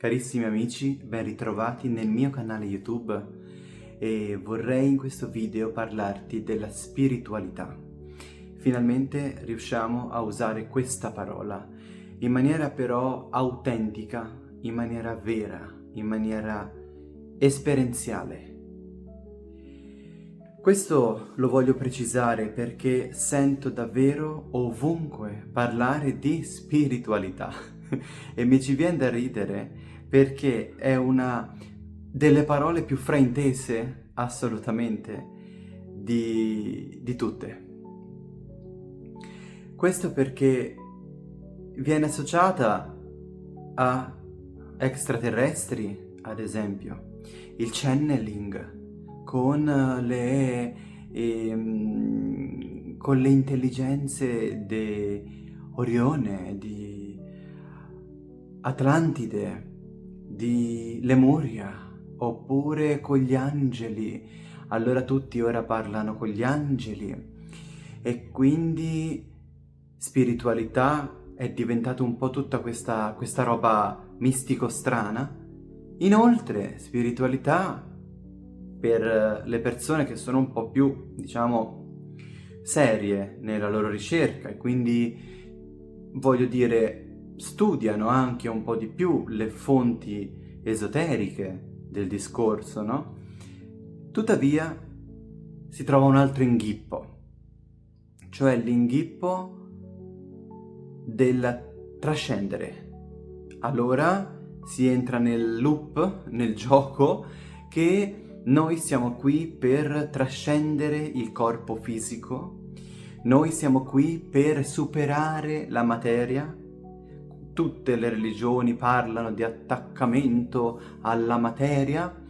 Carissimi amici, ben ritrovati nel mio canale YouTube e vorrei in questo video parlarti della spiritualità. Finalmente riusciamo a usare questa parola in maniera però autentica, in maniera vera, in maniera esperienziale. Questo lo voglio precisare perché sento davvero ovunque parlare di spiritualità e mi ci viene da ridere perché è una delle parole più fraintese assolutamente di tutte. Questo perché viene associata a extraterrestri, ad esempio, il channeling con le intelligenze di Orione, di Atlantide, di Lemuria, oppure con gli angeli. Allora tutti ora parlano con gli angeli e quindi spiritualità è diventata un po' tutta questa roba mistico-strana. Inoltre, spiritualità per le persone che sono un po' più, diciamo, serie nella loro ricerca e quindi, voglio dire, studiano anche un po' di più le fonti esoteriche del discorso, no? Tuttavia si trova un altro inghippo, cioè l'inghippo del trascendere. Allora si entra nel loop, nel gioco, che noi siamo qui per trascendere il corpo fisico, noi siamo qui per superare la materia. Tutte le religioni parlano di attaccamento alla materia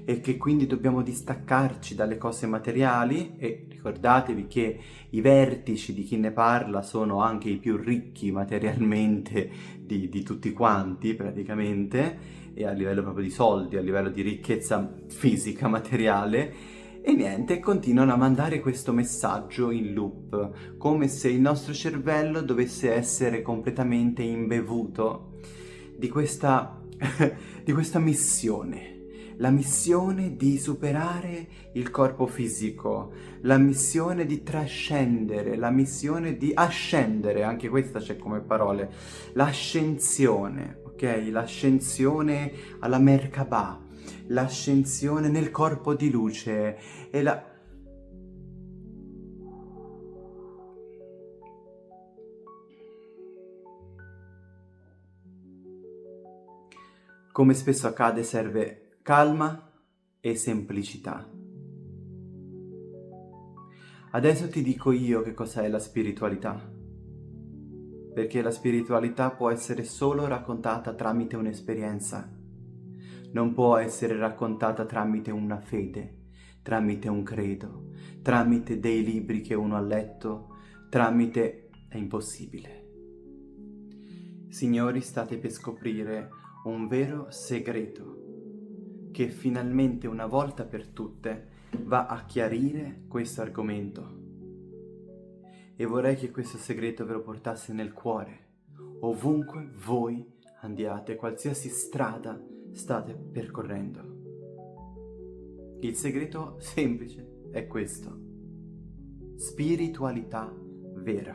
e che quindi dobbiamo distaccarci dalle cose materiali e ricordatevi che i vertici di chi ne parla sono anche i più ricchi materialmente di tutti quanti praticamente, e a livello proprio di soldi, a livello di ricchezza fisica, materiale, e niente, continuano a mandare questo messaggio in loop, come se il nostro cervello dovesse essere completamente imbevuto di questa, di questa missione. La missione di superare il corpo fisico, la missione di trascendere, la missione di ascendere, anche questa c'è come parole, l'ascensione, ok? L'ascensione alla Merkabah, l'ascensione nel corpo di luce e la... Come spesso accade, serve calma e semplicità. Adesso ti dico io che cos'è la spiritualità, perché la spiritualità può essere solo raccontata tramite un'esperienza, non può essere raccontata tramite una fede, tramite un credo, tramite dei libri che uno ha letto, tramite... è impossibile. Signori, state per scoprire un vero segreto che finalmente una volta per tutte va a chiarire questo argomento. E vorrei che questo segreto ve lo portasse nel cuore, ovunque voi andiate, qualsiasi strada state percorrendo. Il segreto semplice è questo: spiritualità vera.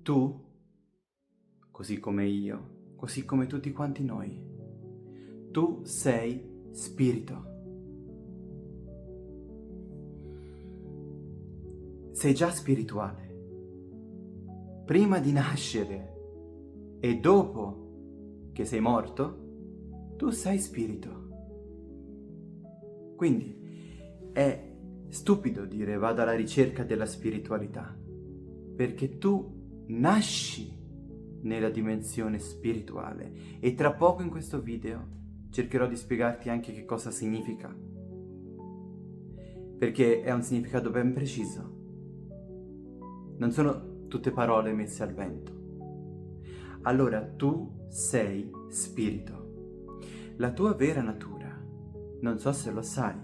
Tu, così come io, così come tutti quanti noi, tu sei spirito. Sei già spirituale. Prima di nascere e dopo che sei morto, tu sei spirito. Quindi è stupido dire vado alla ricerca della spiritualità, perché tu nasci nella dimensione spirituale e tra poco in questo video cercherò di spiegarti anche che cosa significa, perché è un significato ben preciso. Non sono tutte parole messe al vento. Allora tu sei spirito. La tua vera natura, non so se lo sai,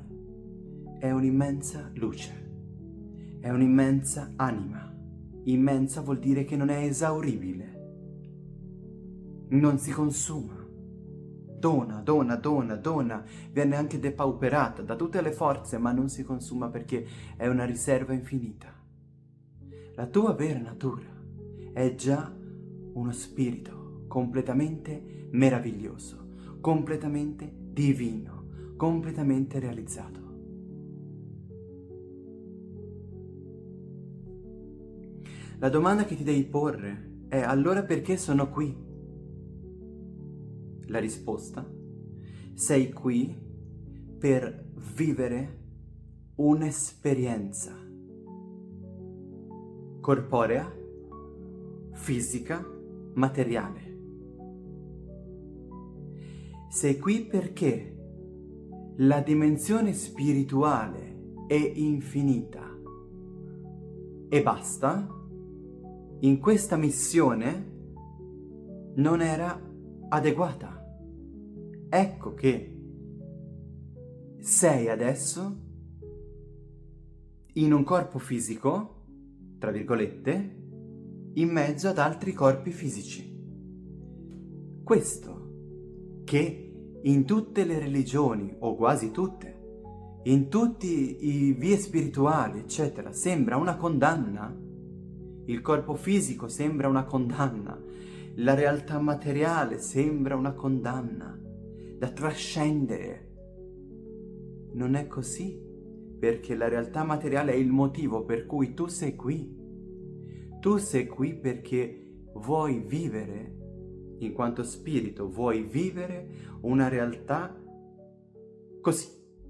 è un'immensa luce, è un'immensa anima. Immensa vuol dire che non è esauribile. non si consuma. Dona, viene anche depauperata da tutte le forze, ma non si consuma perché è una riserva infinita. La tua vera natura è già uno spirito completamente meraviglioso, completamente divino, completamente realizzato. La domanda che ti devi porre è: allora perché sono qui? La risposta: sei qui per vivere un'esperienza corporea, fisica, materiale. Sei qui perché la dimensione spirituale è infinita e basta. In questa missione non era adeguata. Ecco che sei adesso in un corpo fisico, tra virgolette, in mezzo ad altri corpi fisici. Questo che in tutte le religioni, o quasi tutte, in tutti i vie spirituali, eccetera, sembra una condanna. Il corpo fisico sembra una condanna. La realtà materiale sembra una condanna da trascendere. Non è così, perché la realtà materiale è il motivo per cui tu sei qui. Tu sei qui perché vuoi vivere, in quanto spirito, vuoi vivere una realtà così,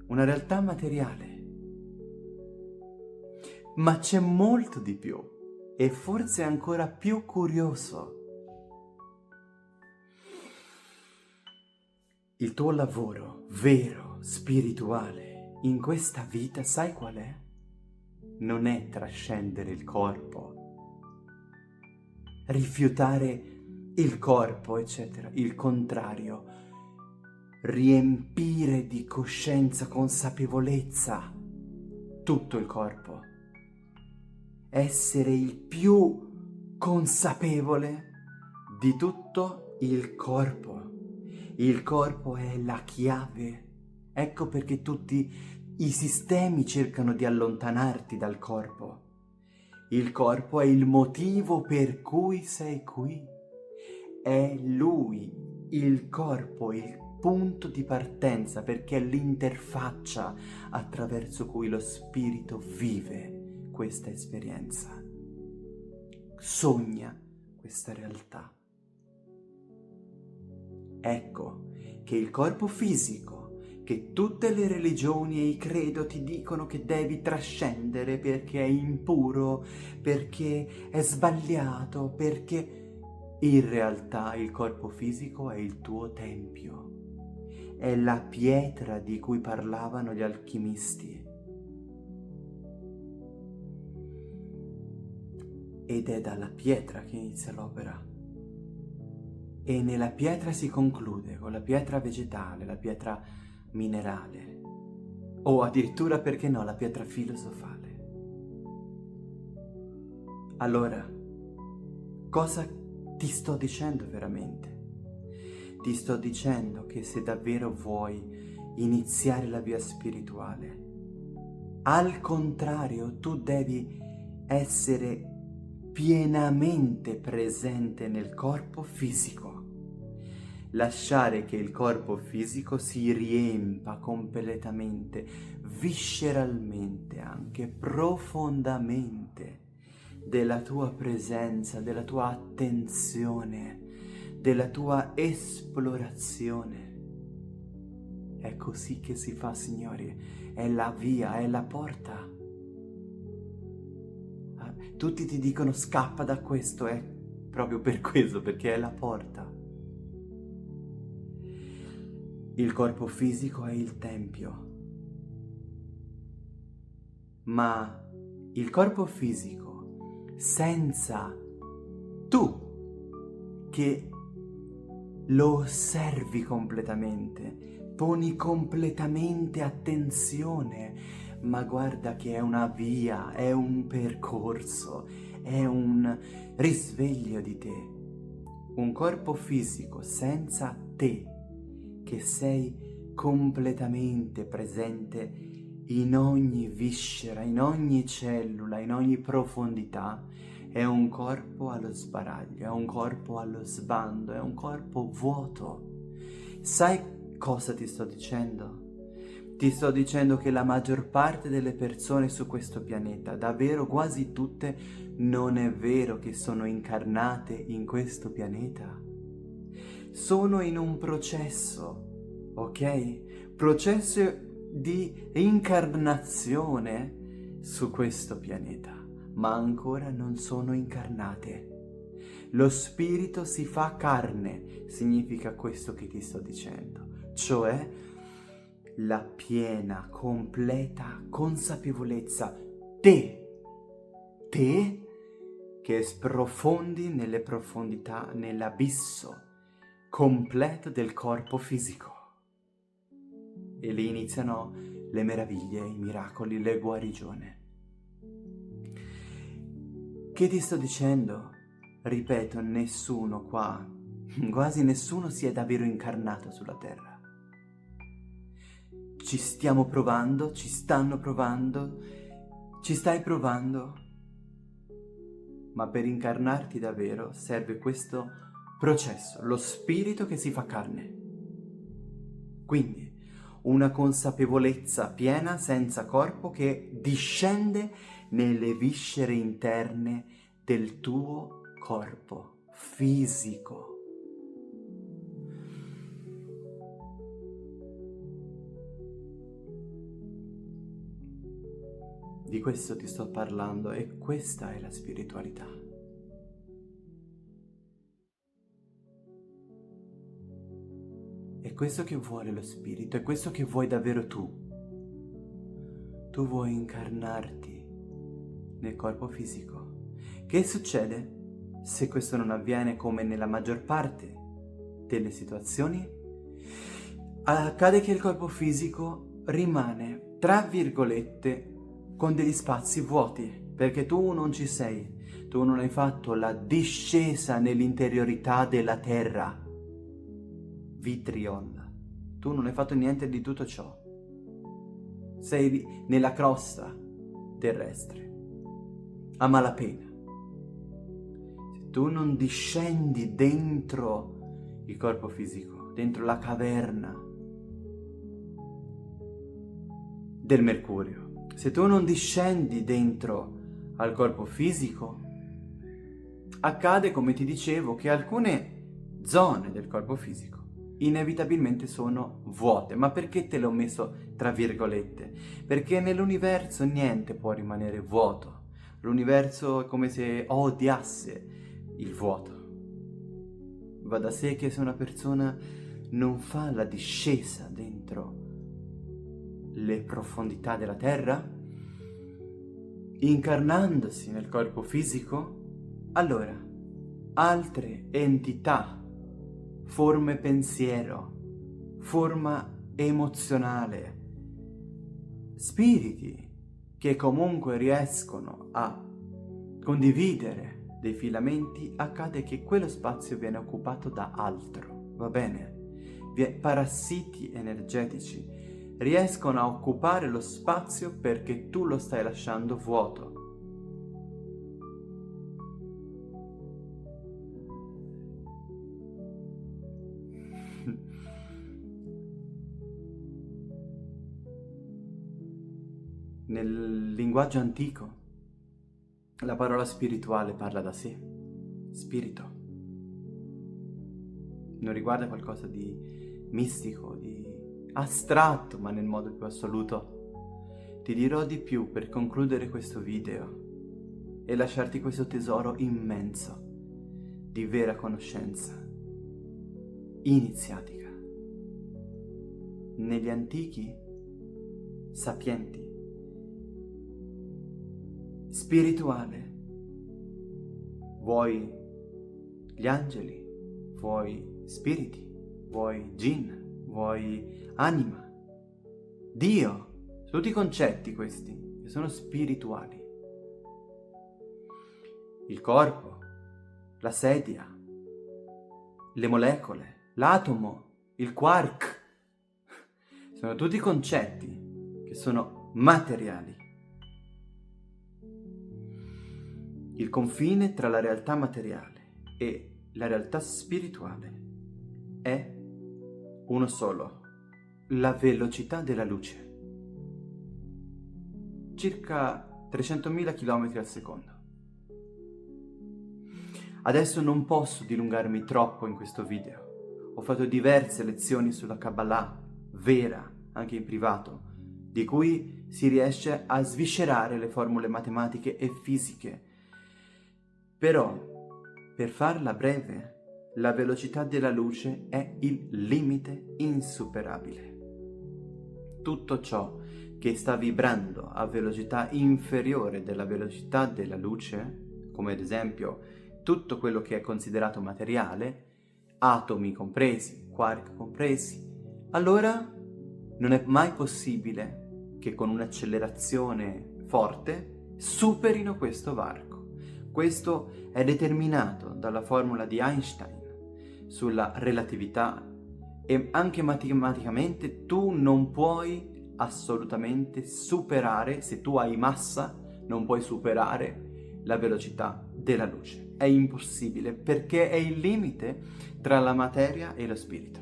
una realtà materiale. Ma c'è molto di più, e forse ancora più curioso. Il tuo lavoro vero, spirituale, in questa vita, sai qual è? Non è trascendere il corpo, rifiutare il corpo, eccetera. Il contrario, riempire di coscienza, consapevolezza tutto il corpo. Essere il più consapevole di tutto il corpo. Il corpo è la chiave. Ecco perché tutti i sistemi cercano di allontanarti dal corpo. Il corpo è il motivo per cui sei qui. È lui, il corpo, il punto di partenza, perché è l'interfaccia attraverso cui lo spirito vive questa esperienza. Sogna questa realtà. Ecco che il corpo fisico, che tutte le religioni e i credo ti dicono che devi trascendere perché è impuro, perché è sbagliato, perché in realtà il corpo fisico è il tuo tempio, è la pietra di cui parlavano gli alchimisti. Ed è dalla pietra che inizia l'opera. E nella pietra si conclude, con la pietra vegetale, la pietra minerale, o addirittura, perché no, la pietra filosofale. Allora, cosa ti sto dicendo veramente? Ti sto dicendo che se davvero vuoi iniziare la via spirituale, al contrario, tu devi essere pienamente presente nel corpo fisico. Lasciare che il corpo fisico si riempa completamente, visceralmente, anche profondamente, della tua presenza, della tua attenzione, della tua esplorazione. È così che si fa, signori. È la via, è la porta. Tutti ti dicono scappa da questo, è proprio per questo, perché è la porta. Il corpo fisico è il tempio, ma il corpo fisico senza tu che lo osservi completamente, poni completamente attenzione, ma guarda che è una via, è un percorso, è un risveglio di te. un corpo fisico senza te, che sei completamente presente in ogni viscera, in ogni cellula, in ogni profondità, è un corpo allo sbaraglio, è un corpo allo sbando, è un corpo vuoto. Sai cosa ti sto dicendo? Ti sto dicendo che la maggior parte delle persone su questo pianeta, davvero quasi tutte, non è vero che sono incarnate in questo pianeta. Sono in un processo, ok? Processo di incarnazione su questo pianeta, ma ancora non sono incarnate. Lo spirito si fa carne, significa questo che ti sto dicendo, cioè la piena, completa consapevolezza, te che sprofondi nelle profondità, nell'abisso completo del corpo fisico. E lì iniziano le meraviglie, i miracoli, le guarigioni. Che ti sto dicendo? Ripeto, nessuno qua, quasi nessuno si è davvero incarnato sulla Terra. Ci stiamo provando, ci stanno provando, ci stai provando, ma per incarnarti davvero serve questo processo, lo spirito che si fa carne. Quindi una consapevolezza piena senza corpo che discende nelle viscere interne del tuo corpo fisico. Di questo ti sto parlando e questa è la spiritualità. È questo che vuole lo spirito, è questo che vuoi davvero tu. Tu vuoi incarnarti nel corpo fisico. Che succede se questo non avviene, come nella maggior parte delle situazioni? Accade che il corpo fisico rimane, tra virgolette, con degli spazi vuoti, perché tu non ci sei, tu non hai fatto la discesa nell'interiorità della terra, vitriol, tu non hai fatto niente di tutto ciò, sei nella crosta terrestre, a malapena. Se tu non discendi dentro il corpo fisico, dentro la caverna del mercurio, se tu non discendi dentro al corpo fisico, accade, come ti dicevo, che alcune zone del corpo fisico inevitabilmente sono vuote. Ma perché te l'ho messo tra virgolette? Perché nell'universo niente può rimanere vuoto. L'universo è come se odiasse il vuoto. Va da sé che se una persona non fa la discesa dentro le profondità della terra, incarnandosi nel corpo fisico, allora altre entità, forme pensiero, forma emozionale, spiriti che comunque riescono a condividere dei filamenti, accade che quello spazio viene occupato da altro, va bene? Parassiti energetici riescono a occupare lo spazio perché tu lo stai lasciando vuoto. Nel linguaggio antico, la parola spirituale parla da sé. Spirito. Non riguarda qualcosa di mistico, di astratto, ma nel modo più assoluto. Ti dirò di più per concludere questo video e lasciarti questo tesoro immenso di vera conoscenza iniziatica. Negli antichi sapienti, spirituale, vuoi gli angeli, vuoi spiriti, vuoi jinn, vuoi anima, Dio, tutti i concetti questi che sono spirituali. Il corpo, la sedia, le molecole, l'atomo, il quark. Sono tutti concetti che sono materiali. Il confine tra la realtà materiale e la realtà spirituale è uno solo: la velocità della luce. Circa 300.000 km al secondo. Adesso non posso dilungarmi troppo in questo video. Ho fatto diverse lezioni sulla Kabbalah, vera, anche in privato, di cui si riesce a sviscerare le formule matematiche e fisiche. Però, per farla breve, la velocità della luce è il limite insuperabile. Tutto ciò che sta vibrando a velocità inferiore della velocità della luce, come ad esempio tutto quello che è considerato materiale, atomi compresi, quark compresi, allora non è mai possibile che con un'accelerazione forte superino questo varco. Questo è determinato dalla formula di Einstein sulla relatività e anche matematicamente tu non puoi assolutamente superare, se tu hai massa, non puoi superare la velocità della luce. È impossibile perché è il limite tra la materia e lo spirito.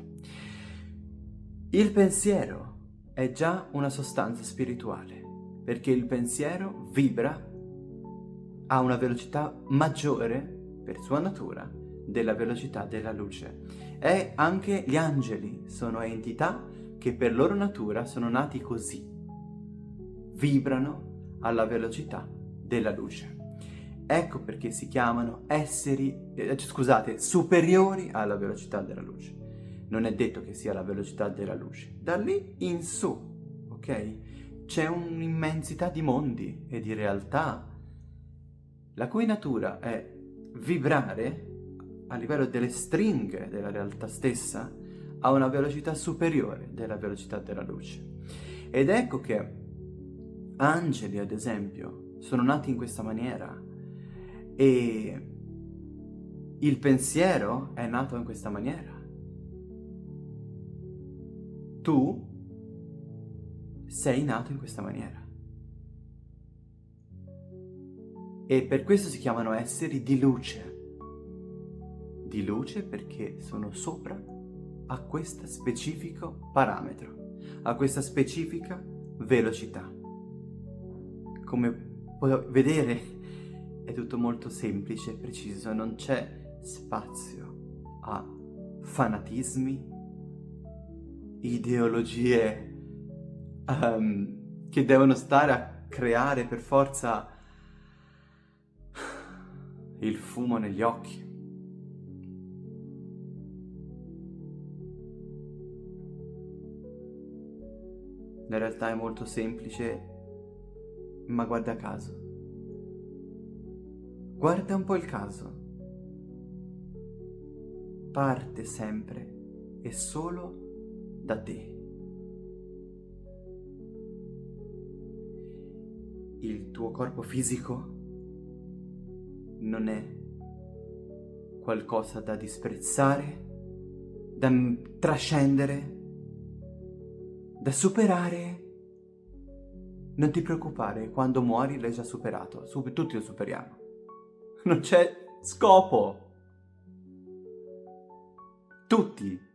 Il pensiero è già una sostanza spirituale perché il pensiero vibra a una velocità maggiore, per sua natura, della velocità della luce. E anche gli angeli sono entità che per loro natura sono nati così. Vibrano alla velocità della luce. Ecco perché si chiamano superiori alla velocità della luce. Non è detto che sia la velocità della luce. Da lì in su, ok? C'è un'immensità di mondi e di realtà la cui natura è vibrare a livello delle stringhe della realtà stessa a una velocità superiore della velocità della luce. Ed ecco che angeli, ad esempio, sono nati in questa maniera e il pensiero è nato in questa maniera. Tu sei nato in questa maniera. E per questo si chiamano esseri di luce. Di luce perché sono sopra a questo specifico parametro, a questa specifica velocità. Come puoi vedere è tutto molto semplice e preciso, non c'è spazio a fanatismi, ideologie che devono stare a creare per forza il fumo negli occhi. La realtà è molto semplice, ma guarda caso. Guarda un po' il caso. Parte sempre e solo da te. Il tuo corpo fisico non è qualcosa da disprezzare, da trascendere, da superare. Non ti preoccupare, quando muori l'hai già superato, tutti lo superiamo. Non c'è scopo. Tutti.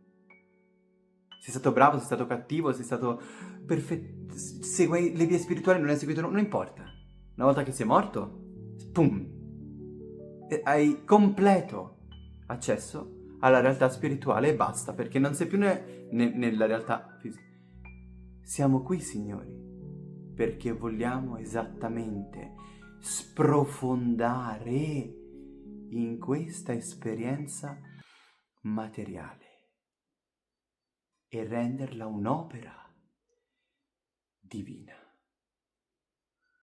Sei stato bravo, sei stato cattivo, sei stato perfetto, segui le vie spirituali, non hai seguito, non importa. Una volta che sei morto, pum, hai completo accesso alla realtà spirituale e basta, perché non sei più nella realtà fisica. Siamo qui, signori, perché vogliamo esattamente sprofondare in questa esperienza materiale e renderla un'opera divina.